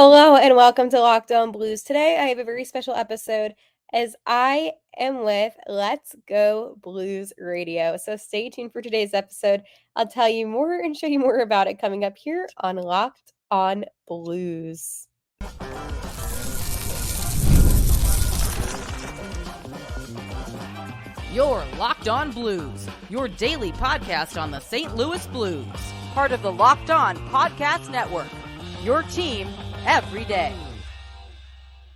Hello and welcome to Locked On Blues. Today I have a very special episode as I am with Let's Go Blues Radio. So stay tuned for today's episode. I'll tell you more and show you more about it coming up here on Locked On Blues. You're Locked On Blues, your daily podcast on the St. Louis Blues. Part of the Locked On Podcast Network, your team every day.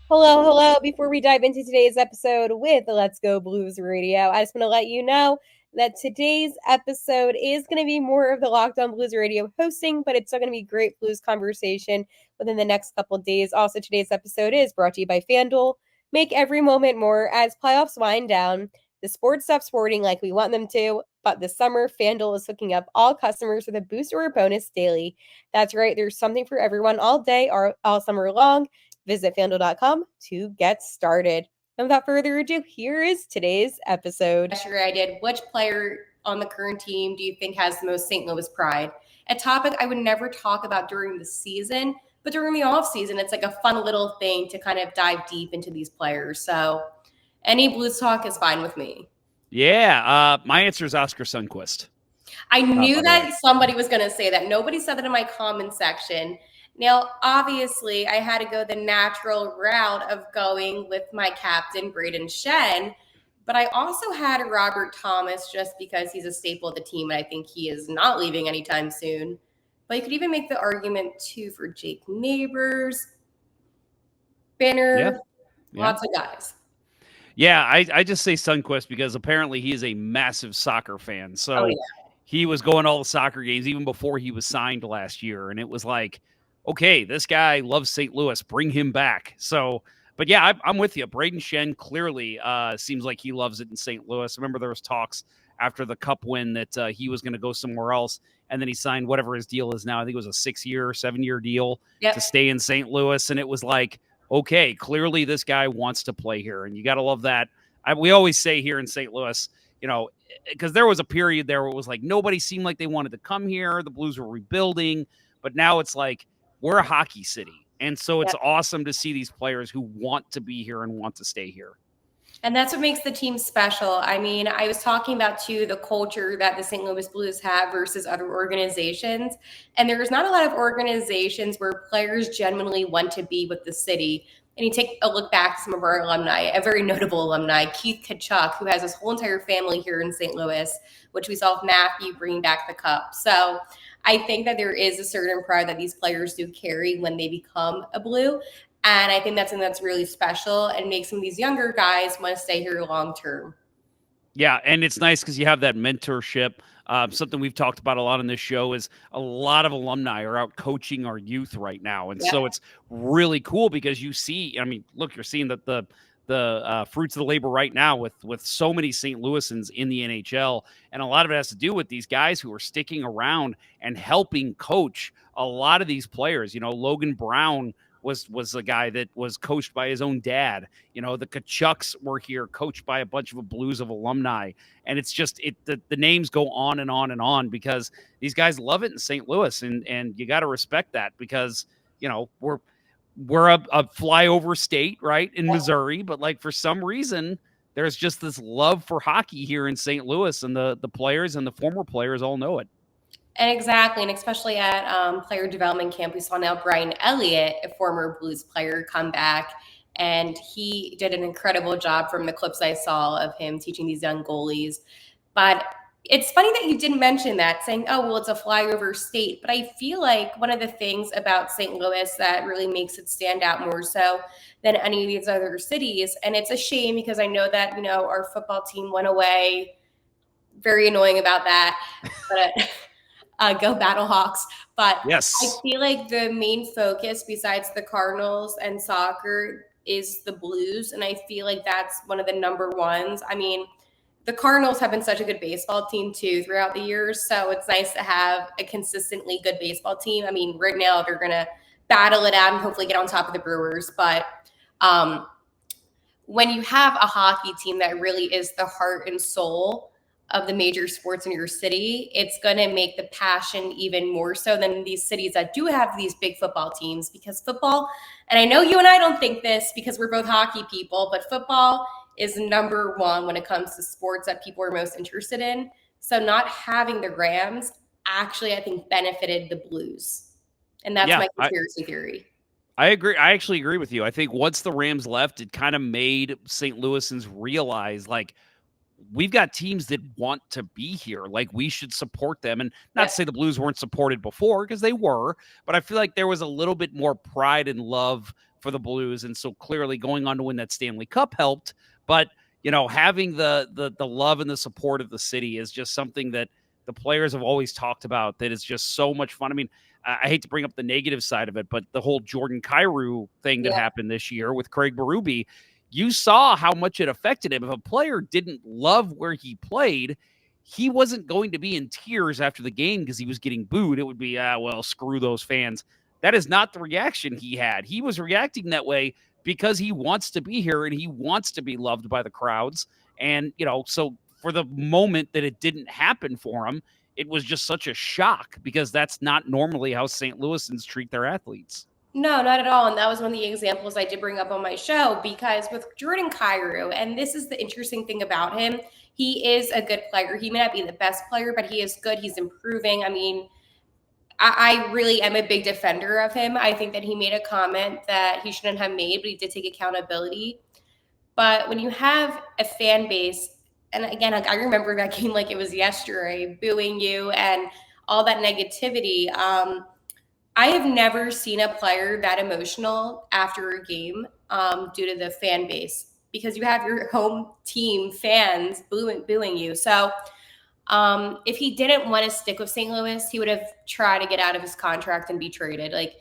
Hello. Before we dive into today's episode with Let's Go Blues Radio, I just want to let you know that today's episode is going to be more of the Locked On Blues Radio hosting, but it's still going to be great Blues conversation within the next couple of days. Also, today's episode is brought to you by FanDuel. Make every moment more as playoffs wind down. The sports stop sporting like we want them to, but this summer, FanDuel is hooking up all customers with a boost or a bonus daily. That's right, there's something for everyone all day or all summer long. Visit FanDuel.com to get started. And without further ado, here is today's episode. Sure, I did. Which player on the current team do you think has the most St. Louis pride? A topic I would never talk about during the season, but during the off season, it's like a fun little thing to kind of dive deep into these players. So any Blues talk is fine with me. Yeah, my answer is Oscar Sundqvist. I knew that somebody was going to say that. Nobody said that in my comment section. Now, obviously, I had to go the natural route of going with my captain, Braden Shen, but I also had Robert Thomas just because he's a staple of the team, and I think he is not leaving anytime soon. But you could even make the argument, too, for Jake Neighbors, Benner, lots of guys. Yeah, I just say Sundqvist because apparently he is a massive soccer fan. So he was going to all the soccer games even before he was signed last year. And it was like, okay, this guy loves St. Louis. Bring him back. So, but yeah, I'm with you. Braden Shen clearly seems like he loves it in St. Louis. I remember there was talks after the Cup win that he was going to go somewhere else. And then he signed whatever his deal is now. I think it was a 7-year deal to stay in St. Louis. And it was like, okay, clearly this guy wants to play here, and you got to love that. We always say here in St. Louis, you know, because there was a period there where it was like nobody seemed like they wanted to come here. The Blues were rebuilding, but now it's like we're a hockey city, and so it's awesome to see these players who want to be here and want to stay here. And that's what makes the team special. I mean, I was talking about, too, the culture that the St. Louis Blues have versus other organizations. And there's not a lot of organizations where players genuinely want to be with the city. And you take a look back at some of our alumni, a very notable alumni, Keith Tkachuk, who has his whole entire family here in St. Louis, which we saw with Matthew bringing back the cup. So I think that there is a certain pride that these players do carry when they become a Blue. And I think that's something that's really special and makes some of these younger guys want to stay here long term. Yeah, and it's nice because you have that mentorship. Something we've talked about a lot on this show is a lot of alumni are out coaching our youth right now. And so it's really cool because you see, I mean, look, you're seeing that the fruits of the labor right now with so many St. Louisans in the NHL. And a lot of it has to do with these guys who are sticking around and helping coach a lot of these players. You know, Logan Brown was a guy that was coached by his own dad. You know, the Tkachuks were here, coached by a bunch of Blues of alumni. And it's just the names go on and on and on because these guys love it in St. Louis. And you got to respect that because, you know, we're a flyover state, right, in Missouri. But like for some reason, there's just this love for hockey here in St. Louis, and the players and the former players all know it. And exactly, and especially at player development camp, we saw now Brian Elliott, a former Blues player, come back, and he did an incredible job from the clips I saw of him teaching these young goalies. But it's funny that you didn't mention that, saying, oh, well, it's a flyover state. But I feel like one of the things about St. Louis that really makes it stand out more so than any of these other cities, and it's a shame because I know that, you know, our football team went away. Very annoying about that. But go Battlehawks. But yes. I feel like the main focus besides the Cardinals and soccer is the Blues. And I feel like that's one of the number ones. I mean, the Cardinals have been such a good baseball team too throughout the years. So it's nice to have a consistently good baseball team. I mean, right now they're going to battle it out and hopefully get on top of the Brewers. But when you have a hockey team that really is the heart and soul of the major sports in your city, it's going to make the passion even more so than these cities that do have these big football teams, because football, and I know you and I don't think this because we're both hockey people, but football is number one when it comes to sports that people are most interested in. So not having the Rams actually, I think, benefited the Blues. And that's my conspiracy theory. I agree. I actually agree with you. I think once the Rams left, it kind of made St. Louisans realize, like, we've got teams that want to be here. Like, we should support them. And not to say the Blues weren't supported before, because they were, but I feel like there was a little bit more pride and love for the Blues. And so clearly going on to win that Stanley Cup helped. But, you know, having the love and the support of the city is just something that the players have always talked about, that is just so much fun. I mean, I hate to bring up the negative side of it, but the whole Jordan Kyrou thing that happened this year with Craig Berube, you saw how much it affected him. If a player didn't love where he played, he wasn't going to be in tears after the game because he was getting booed. It would be, well, screw those fans. That is not the reaction he had. He was reacting that way because he wants to be here and he wants to be loved by the crowds. And, you know, so for the moment that it didn't happen for him, it was just such a shock because that's not normally how St. Louisans treat their athletes. No, not at all. And that was one of the examples I did bring up on my show, because with Jordan Kyrou, and this is the interesting thing about him, he is a good player. He may not be the best player, but he is good. He's improving. I mean, I really am a big defender of him. I think that he made a comment that he shouldn't have made, but he did take accountability. But when you have a fan base, and again, I remember that game like it was yesterday, booing you and all that negativity. I have never seen a player that emotional after a game due to the fan base, because you have your home team fans booing you. So if he didn't want to stick with St. Louis, he would have tried to get out of his contract and be traded. Like,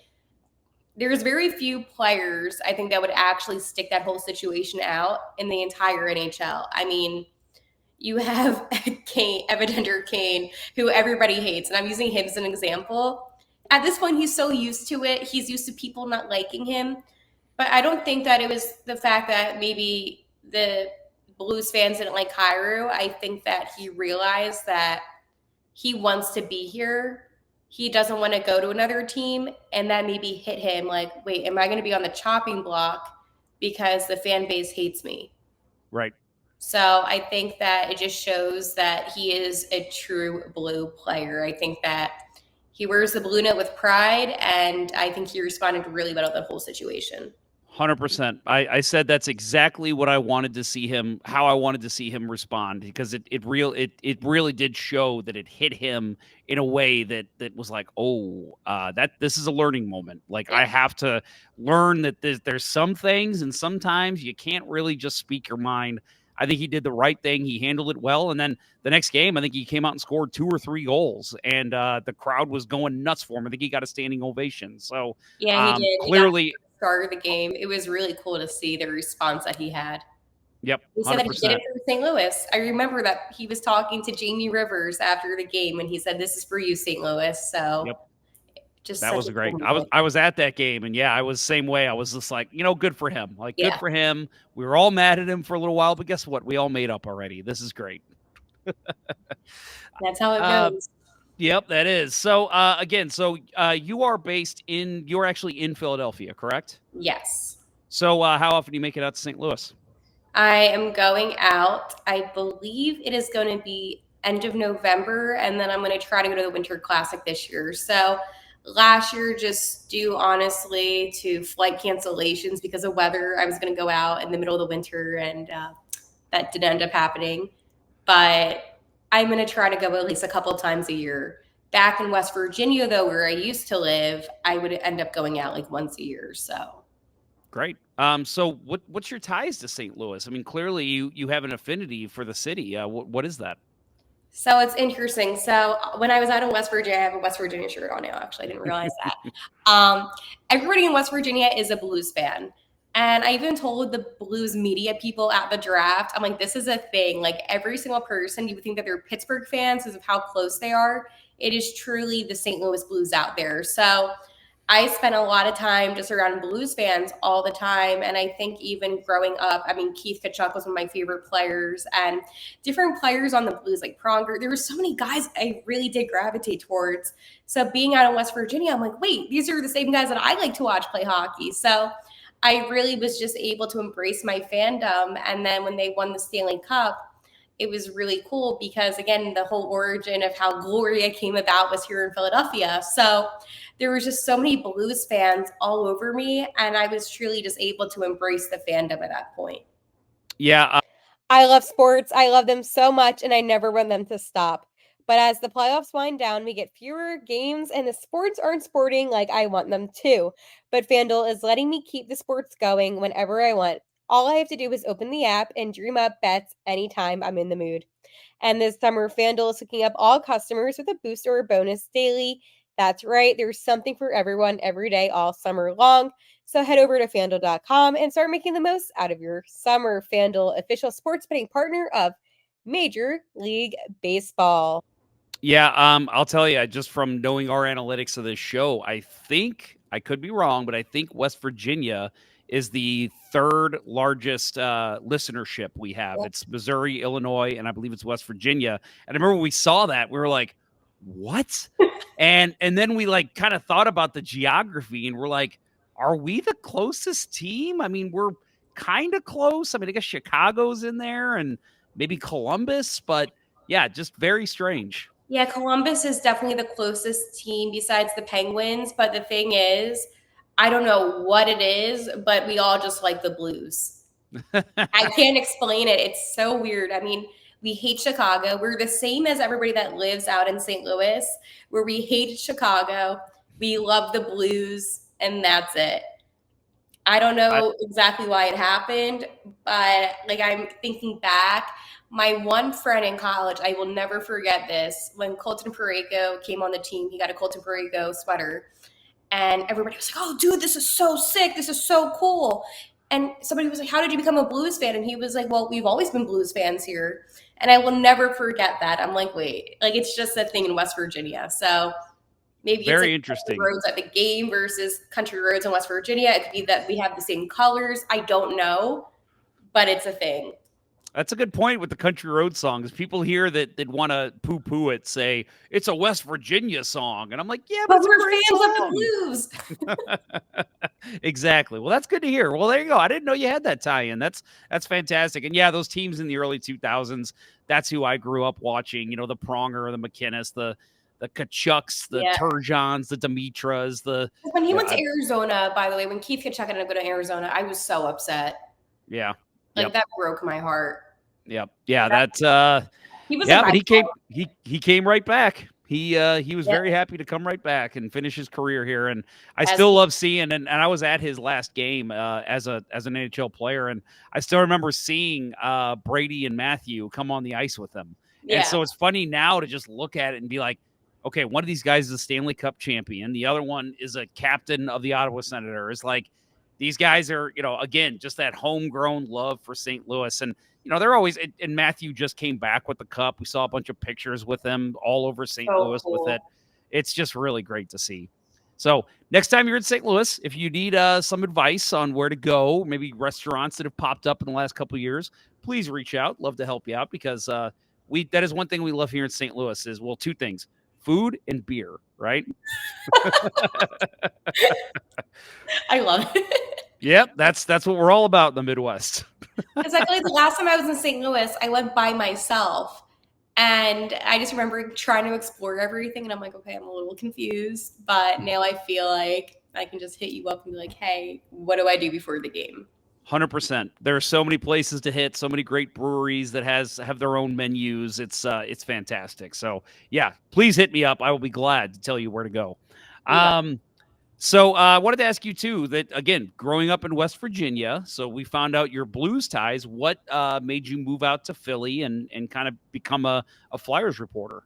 there's very few players, I think, that would actually stick that whole situation out in the entire NHL. I mean, you have Evander Kane, who everybody hates, and I'm using him as an example. At this point, he's so used to it. He's used to people not liking him. But I don't think that it was the fact that maybe the Blues fans didn't like Kyrou. I think that he realized that he wants to be here. He doesn't want to go to another team. And that maybe hit him like, wait, am I going to be on the chopping block because the fan base hates me? Right. So I think that it just shows that he is a true Blue player. I think that he wears the blue note with pride, and I think he responded really well to the whole situation. 100%. I said that's exactly what I wanted to see him, how I wanted to see him respond, because it really did show that it hit him in a way that was like, that this is a learning moment. Like, I have to learn that there's some things, and sometimes you can't really just speak your mind. I think he did the right thing. He handled it well. And then the next game, I think he came out and scored 2 or 3 goals, and the crowd was going nuts for him. I think he got a standing ovation. So yeah, he did. Clearly, start of the game, it was really cool to see the response that he had. Yep, 100%. He said that he did it for St. Louis. I remember that he was talking to Jamie Rivers after the game, and he said, "This is for you, St. Louis." So, that was great. I was at that game, and I was the same way. I was just like, good for him. Like, good for him. We were all mad at him for a little while, but guess what? We all made up already. This is great. That's how it goes. Yep, that is. So, again, you're actually in Philadelphia, correct? Yes. So, how often do you make it out to St. Louis? I am going out. I believe it is going to be end of November, and then I'm going to try to go to the Winter Classic this year. So, last year, just due honestly to flight cancellations because of weather, I was going to go out in the middle of the winter, and that didn't end up happening. But I'm going to try to go at least a couple times a year. Back in West Virginia, though, where I used to live, I would end up going out like once a year. So great. So what's your ties to St. Louis? I mean, clearly you have an affinity for the city. What is that? So it's interesting. So when I was out in West Virginia, I have a West Virginia shirt on now. Actually, I didn't realize that. Everybody in West Virginia is a Blues fan. And I even told the Blues media people at the draft, I'm like, this is a thing. Like, every single person, you would think that they're Pittsburgh fans because of how close they are. It is truly the St. Louis Blues out there. So I spent a lot of time just around Blues fans all the time. And I think even growing up, I mean, Keith Kachuk was one of my favorite players, and different players on the Blues, like Pronger. There were so many guys I really did gravitate towards. So being out in West Virginia, I'm like, wait, these are the same guys that I like to watch play hockey. So I really was just able to embrace my fandom. And then when they won the Stanley Cup, it was really cool because, again, the whole origin of how Gloria came about was here in Philadelphia. So there was just so many Blues fans all over me, and I was truly just able to embrace the fandom at that point. Yeah. I love sports. I love them so much, and I never want them to stop. But as the playoffs wind down, we get fewer games, and the sports aren't sporting like I want them to. But FanDuel is letting me keep the sports going whenever I want. All I have to do is open the app and dream up bets anytime I'm in the mood. And this summer, FanDuel is hooking up all customers with a boost or a bonus daily. That's right, there's something for everyone every day, all summer long. So head over to FanDuel.com and start making the most out of your summer. FanDuel, official sports betting partner of Major League Baseball. Yeah, I'll tell you, just from knowing our analytics of this show, I think, I could be wrong, but I think West Virginia is the third largest listenership we have. Yep. It's Missouri, Illinois, and I believe it's West Virginia. And I remember when we saw that, we were like, what? and then we like kind of thought about the geography, and we're like, are we the closest team? I mean, we're kind of close. I mean, I guess Chicago's in there and maybe Columbus, but yeah, just very strange. Yeah, Columbus is definitely the closest team besides the Penguins. But the thing is, I don't know what it is, but we all just like the Blues. I can't explain it. It's so weird. I mean, we hate Chicago. We're the same as everybody that lives out in St. Louis, where we hate Chicago. We love the Blues, and that's it. I don't know exactly why it happened, but like I'm thinking back, my one friend in college, I will never forget this. When Colton Parayko came on the team, he got a Colton Parayko sweater. And everybody was like, oh, dude, this is so sick. This is so cool. And somebody was like, how did you become a Blues fan? And he was like, well, we've always been Blues fans here. And I will never forget that. I'm like, wait, like it's just a thing in West Virginia. So maybe Very it's like interesting. roads at the game versus country roads in West Virginia. It could be that we have the same colors. I don't know, but it's a thing. That's a good point with the country road songs. People here that want to poo-poo it say it's a West Virginia song, and I'm like, yeah, but it's we're a great fans song. of the Blues. Exactly. Well, that's good to hear. Well, there you go. I didn't know you had that tie-in. That's fantastic. And yeah, those teams in the early 2000s, that's who I grew up watching. You know, the Pronger, the McInnes, the Kachucks, the Turgeons, the Dimitras, when he went to Arizona, by the way, when Keith Kachuk ended up going to Arizona, I was so upset. Yeah. Like that broke my heart. Yep. Yeah, that's he was but he came right back. He was very happy to come right back and finish his career here. And I still love seeing and I was at his last game as an NHL player, and I still remember seeing Brady and Matthew come on the ice with him. Yeah. And so it's funny now to just look at it and be like, okay, one of these guys is a Stanley Cup champion, the other one is a captain of the Ottawa Senators. Like, these guys are, you know, again, just that homegrown love for St. Louis. And, you know, they're always, and Matthew just came back with the cup. We saw a bunch of pictures with them all over St. Louis with it. It's just really great to see. So next time you're in St. Louis, if you need some advice on where to go, maybe restaurants that have popped up in the last couple of years, please reach out. Love to help you out because that is one thing we love here in St. Louis is, well, two things, food and beer, right? I love it. Yep, that's what we're all about in the Midwest. Because I feel like the last time I was in St. Louis, I went by myself. And I just remember trying to explore everything. And I'm like, okay, I'm a little confused. But now I feel like I can just hit you up and be like, hey, what do I do before the game? 100%. There are so many places to hit, so many great breweries that have their own menus. It's fantastic. So yeah, please hit me up. I will be glad to tell you where to go. Yeah. So I wanted to ask you too that, again, growing up in West Virginia, so we found out your Blues ties. What made you move out to Philly and kind of become a Flyers reporter?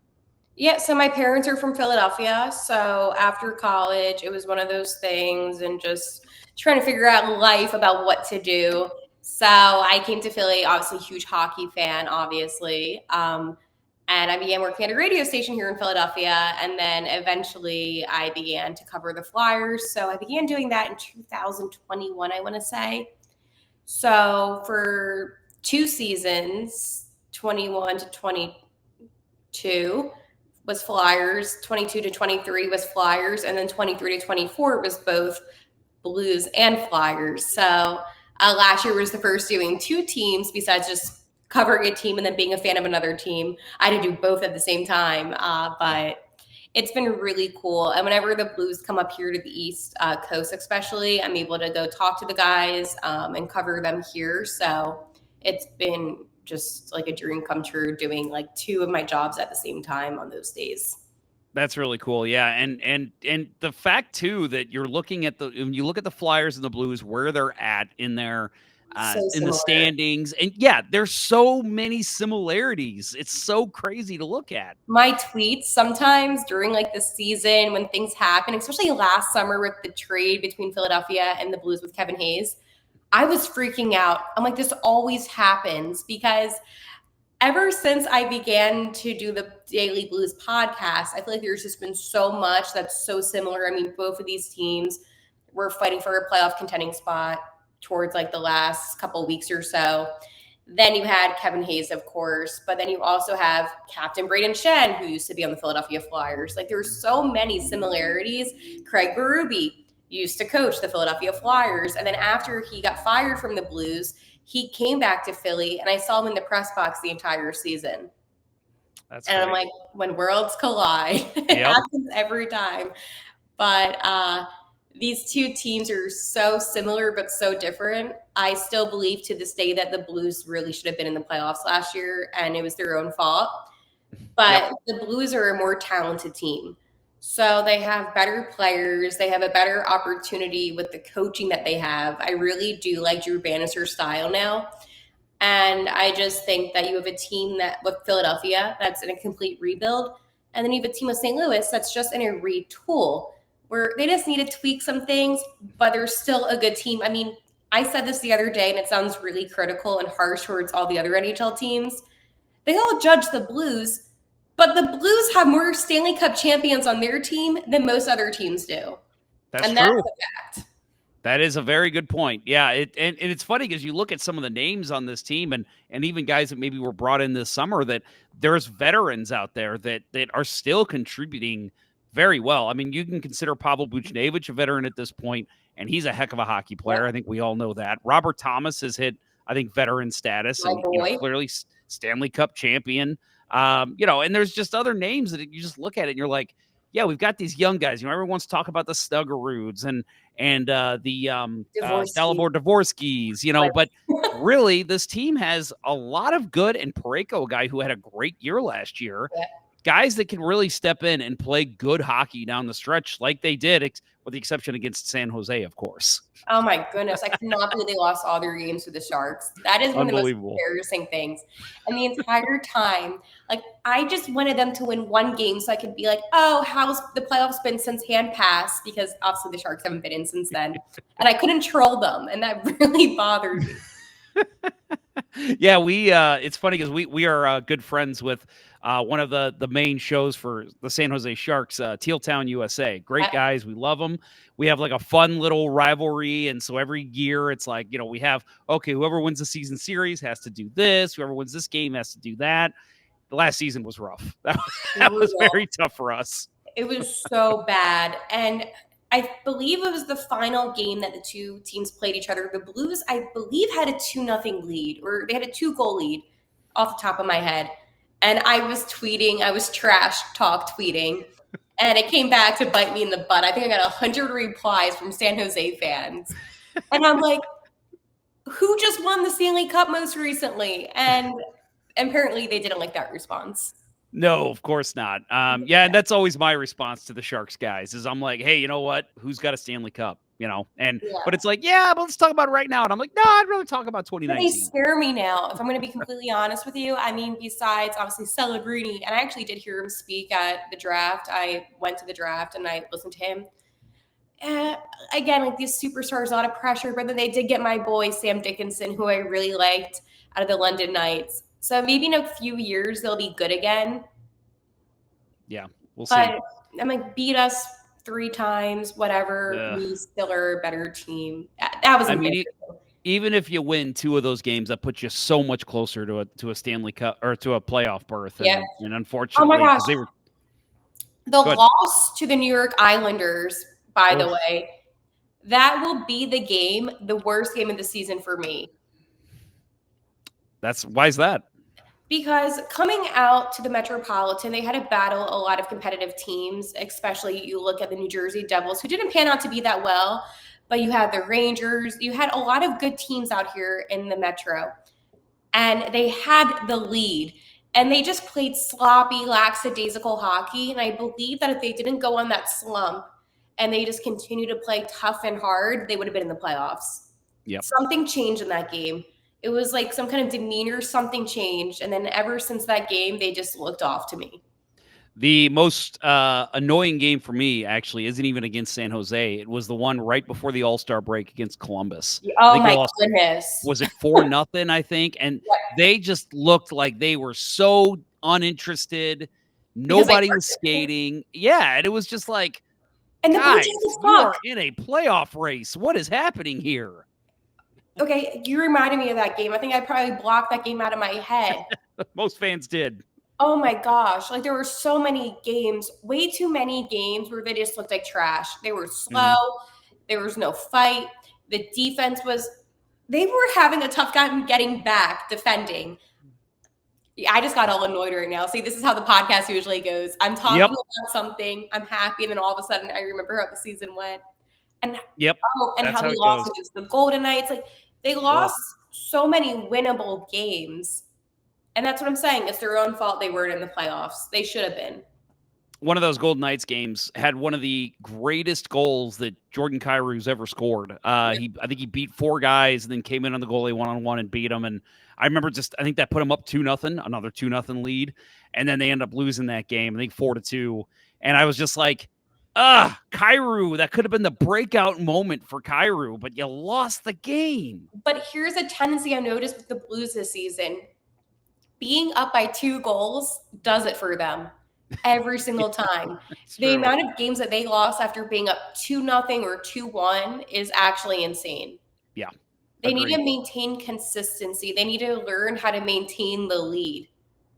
Yeah, so my parents are from Philadelphia. So after college, it was one of those things and just trying to figure out life about what to do. So I came to Philly, obviously huge hockey fan, obviously. And I began working at a radio station here in Philadelphia. And then eventually I began to cover the Flyers. So I began doing that in 2021, I want to say. So for 2 seasons, 21 to 22 was Flyers, 22 to 23 was Flyers, and then 23 to 24 was both Blues and Flyers. So last year was the first doing 2 teams besides just covering a team and then being a fan of another team. I had to do both at the same time, but it's been really cool. And whenever the Blues come up here to the East Coast, especially, I'm able to go talk to the guys and cover them here. So it's been just like a dream come true doing like 2 of my jobs at the same time on those days. That's really cool. Yeah. And the fact too, that you're looking at when you look at the Flyers and the Blues, where they're at in their, in the standings. And yeah, there's so many similarities. It's so crazy to look at. My tweets sometimes during like the season when things happen, especially last summer with the trade between Philadelphia and the Blues with Kevin Hayes, I was freaking out. I'm like, this always happens because ever since I began to do the Daily Blues podcast, I feel like there's just been so much that's so similar. I mean, both of these teams were fighting for a playoff contending spot towards like the last couple of weeks or so. Then you had Kevin Hayes, of course, but then you also have Captain Braden Shen, who used to be on the Philadelphia Flyers. Like there's so many similarities. Craig Berube used to coach the Philadelphia Flyers. And then after he got fired from the Blues, he came back to Philly, and I saw him in the press box the entire season. That's and great. I'm like, when worlds collide, it happens every time. But these 2 teams are so similar but so different. I still believe to this day that the Blues really should have been in the playoffs last year, and it was their own fault. But the Blues are a more talented team. So they have better players. They have a better opportunity with the coaching that they have. I really do like Drew Bannister's style now. And I just think that you have a team that with Philadelphia that's in a complete rebuild. And then you have a team with St. Louis that's just in a retool where they just need to tweak some things, but they're still a good team. I mean, I said this the other day, and it sounds really critical and harsh towards all the other NHL teams. They all judge the Blues, but the Blues have more Stanley Cup champions on their team than most other teams do. That's true. That's a fact. That is a very good point. Yeah, and it's funny because you look at some of the names on this team and even guys that maybe were brought in this summer, that there's veterans out there that are still contributing very well. I mean, you can consider Pavel Buchnevich a veteran at this point, and he's a heck of a hockey player. Yeah. I think we all know that. Robert Thomas has hit, I think, veteran status, and clearly Stanley Cup champion. And there's just other names that you just look at it and you're like, yeah, we've got these young guys. Everyone wants to talk about the Stuggarudes and the Dalibor Dvorskys, but really this team has a lot of good, and Parayko, a guy who had a great year last year, guys that can really step in and play good hockey down the stretch like they did, with the exception against San Jose, of course. Oh my goodness. I cannot believe they lost all their games to the Sharks. That is one of the most embarrassing things. And the entire time, like, I just wanted them to win one game so I could be like, oh, how's the playoffs been since hand pass? Because obviously the Sharks haven't been in since then. And I couldn't troll them. And that really bothered me. Yeah, it's funny because we are good friends with one of the main shows for the San Jose Sharks, Teal Town USA. Great guys. We love them. We have like a fun little rivalry. And so every year it's like, we have, okay, whoever wins the season series has to do this. Whoever wins this game has to do that. The last season was rough. That was very tough for us. It was so bad. And I believe it was the final game that the 2 teams played each other. The Blues, I believe, had a 2-0 lead, or they had a 2-goal lead off the top of my head. And I was tweeting, I was trash talk tweeting, and it came back to bite me in the butt. I think I got 100 replies from San Jose fans. And I'm like, who just won the Stanley Cup most recently? And apparently they didn't like that response. No, of course not. Yeah, and that's always my response to the Sharks guys is I'm like, hey, you know what? Who's got a Stanley Cup? But it's like, yeah, but let's talk about it right now. And I'm like, no, I'd rather talk about 2019. They scare me now, if I'm going to be completely honest with you. I mean, besides obviously Celebrini, and I actually did hear him speak at the draft. I went to the draft and I listened to him. Again, like these superstars, a lot of pressure, but then they did get my boy Sam Dickinson, who I really liked out of the London Knights. So maybe in a few years they'll be good again. Yeah, we'll see. But I'm like, beat us 3 times, whatever. We still are a better team. That was ambitious. Even if you win 2 of those games, that puts you so much closer to a Stanley Cup or to a playoff berth. Yeah. And unfortunately, oh my gosh. they were the loss to the New York Islanders, by the way, that will be the worst game of the season for me. Why is that? Because coming out to the Metropolitan, they had to battle a lot of competitive teams, especially you look at the New Jersey Devils, who didn't pan out to be that well, but you had the Rangers. You had a lot of good teams out here in the Metro, and they had the lead, and they just played sloppy, lackadaisical hockey, and I believe that if they didn't go on that slump and they just continued to play tough and hard, they would have been in the playoffs. Yep. Something changed in that game. It was like some kind of demeanor, something changed. And then ever since that game, they just looked off to me. The most annoying game for me actually isn't even against San Jose. It was the one right before the All-Star break against Columbus. Oh my goodness. Was it 4-0, I think? And they just looked like they were so uninterested. Nobody was skating. Yeah, and it was just like, and the guys, you are in a playoff race. What is happening here? Okay, you reminded me of that game. I think I probably blocked that game out of my head. Most fans did. Oh my gosh. Like there were so many games, way too many games where they just looked like trash. They were slow. Mm-hmm. There was no fight. The defense they were having a tough time getting back, defending. I just got all annoyed right now. See, this is how the podcast usually goes. I'm talking about something, I'm happy, and then all of a sudden I remember how the season went. And and how they lost against the Golden Knights. Like they lost so many winnable games. And that's what I'm saying. It's their own fault they weren't in the playoffs. They should have been. One of those Golden Knights games had one of the greatest goals that Jordan Kyrou's ever scored. I think he beat 4 guys and then came in on the goalie one-on-one and beat them. And I remember I think that put him up 2-0, another 2-0 lead. And then they end up losing that game, I think 4-2. And I was just like, Kyrou, that could have been the breakout moment for Kyrou, but you lost the game. But here's a tendency I noticed with the Blues this season. Being up by 2 goals does it for them every single time. The amount of games that they lost after being up 2-0 or 2-1 is actually insane. Yeah. They need to maintain consistency. They need to learn how to maintain the lead.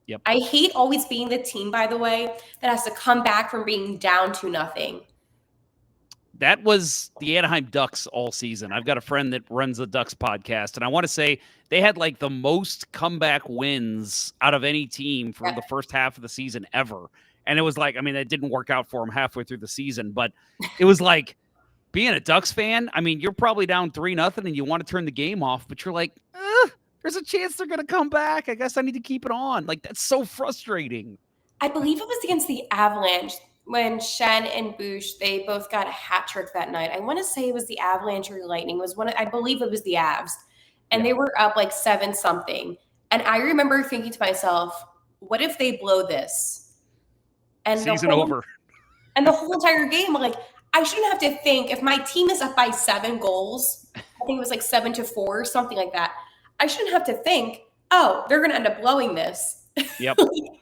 Yep. I hate always being the team, by the way, that has to come back from being down 2-0. That was the Anaheim Ducks all season. I've got a friend that runs the Ducks podcast, and I want to say they had like the most comeback wins out of any team for the first half of the season ever. And it was like, I mean, it didn't work out for them halfway through the season, but it was like being a Ducks fan. I mean, you're probably down 3-0 and you want to turn the game off, but you're like, there's a chance they're going to come back. I guess I need to keep it on. Like, that's so frustrating. I believe it was against the Avalanche when Shen and Bush, they both got a hat trick that night. I want to say it was the Avalanche or Lightning. I believe it was the Avs. And they were up like 7-something. And I remember thinking to myself, what if they blow this? And season over. And the whole entire game, like, I shouldn't have to think if my team is up by 7 goals. I think it was like 7-4, something like that. I shouldn't have to think, they're going to end up blowing this. Yep.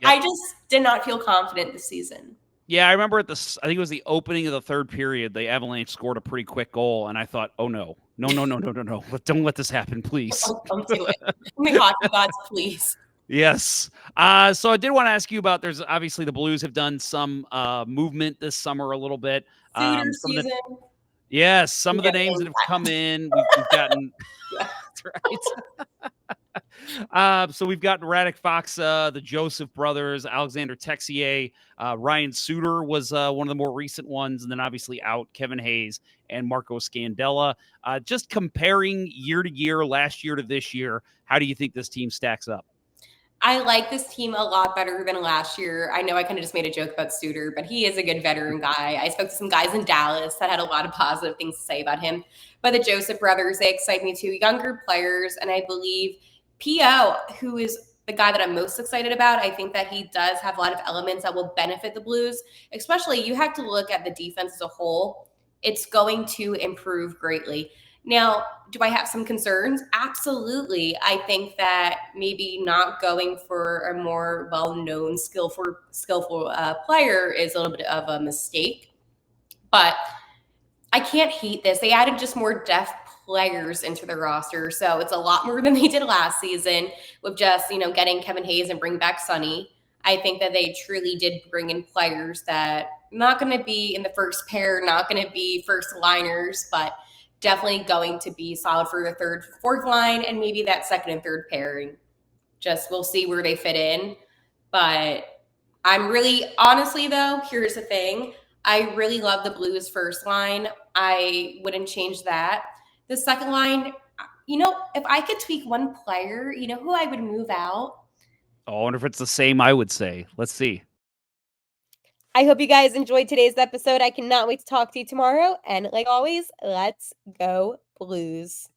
I just did not feel confident this season. Yeah, I remember I think it was the opening of the third period, the Avalanche scored a pretty quick goal, and I thought, oh no. Don't let this happen, please. Don't do it. My hockey gods, please. Yes. So I did want to ask you about, there's obviously the Blues have done some movement this summer a little bit. Suitor season. Some of the names that have come in, we've gotten. That's right. So we've got Radek Faksa, the Joseph brothers, Alexander Texier, Ryan Suter was one of the more recent ones, and then obviously out Kevin Hayes and Marco Scandella. Just comparing year to year, last year to this year, how do you think this team stacks up? I like this team a lot better than last year. I know I kind of just made a joke about Suter, but he is a good veteran guy. I spoke to some guys in Dallas that had a lot of positive things to say about him. But the Joseph brothers, they excite me too. Younger players, and I believe P.O., who is the guy that I'm most excited about, I think that he does have a lot of elements that will benefit the Blues. Especially, you have to look at the defense as a whole. It's going to improve greatly. Now, do I have some concerns? Absolutely. I think that maybe not going for a more well-known, skillful player is a little bit of a mistake. But I can't hate this. They added just more depth players into the roster, so it's a lot more than they did last season with just getting Kevin Hayes and bring back Sonny. I think that they truly did bring in players that not going to be in the first pair, not going to be first liners, but definitely going to be solid for the third, fourth line, and maybe that second and third pairing. Just we'll see where they fit in. But I'm really, honestly though, here's the thing. I really love the Blues first line. I wouldn't change that. The second line, if I could tweak one player, who I would move out? Oh, I wonder if it's the same I would say. Let's see. I hope you guys enjoyed today's episode. I cannot wait to talk to you tomorrow. And like always, let's go Blues.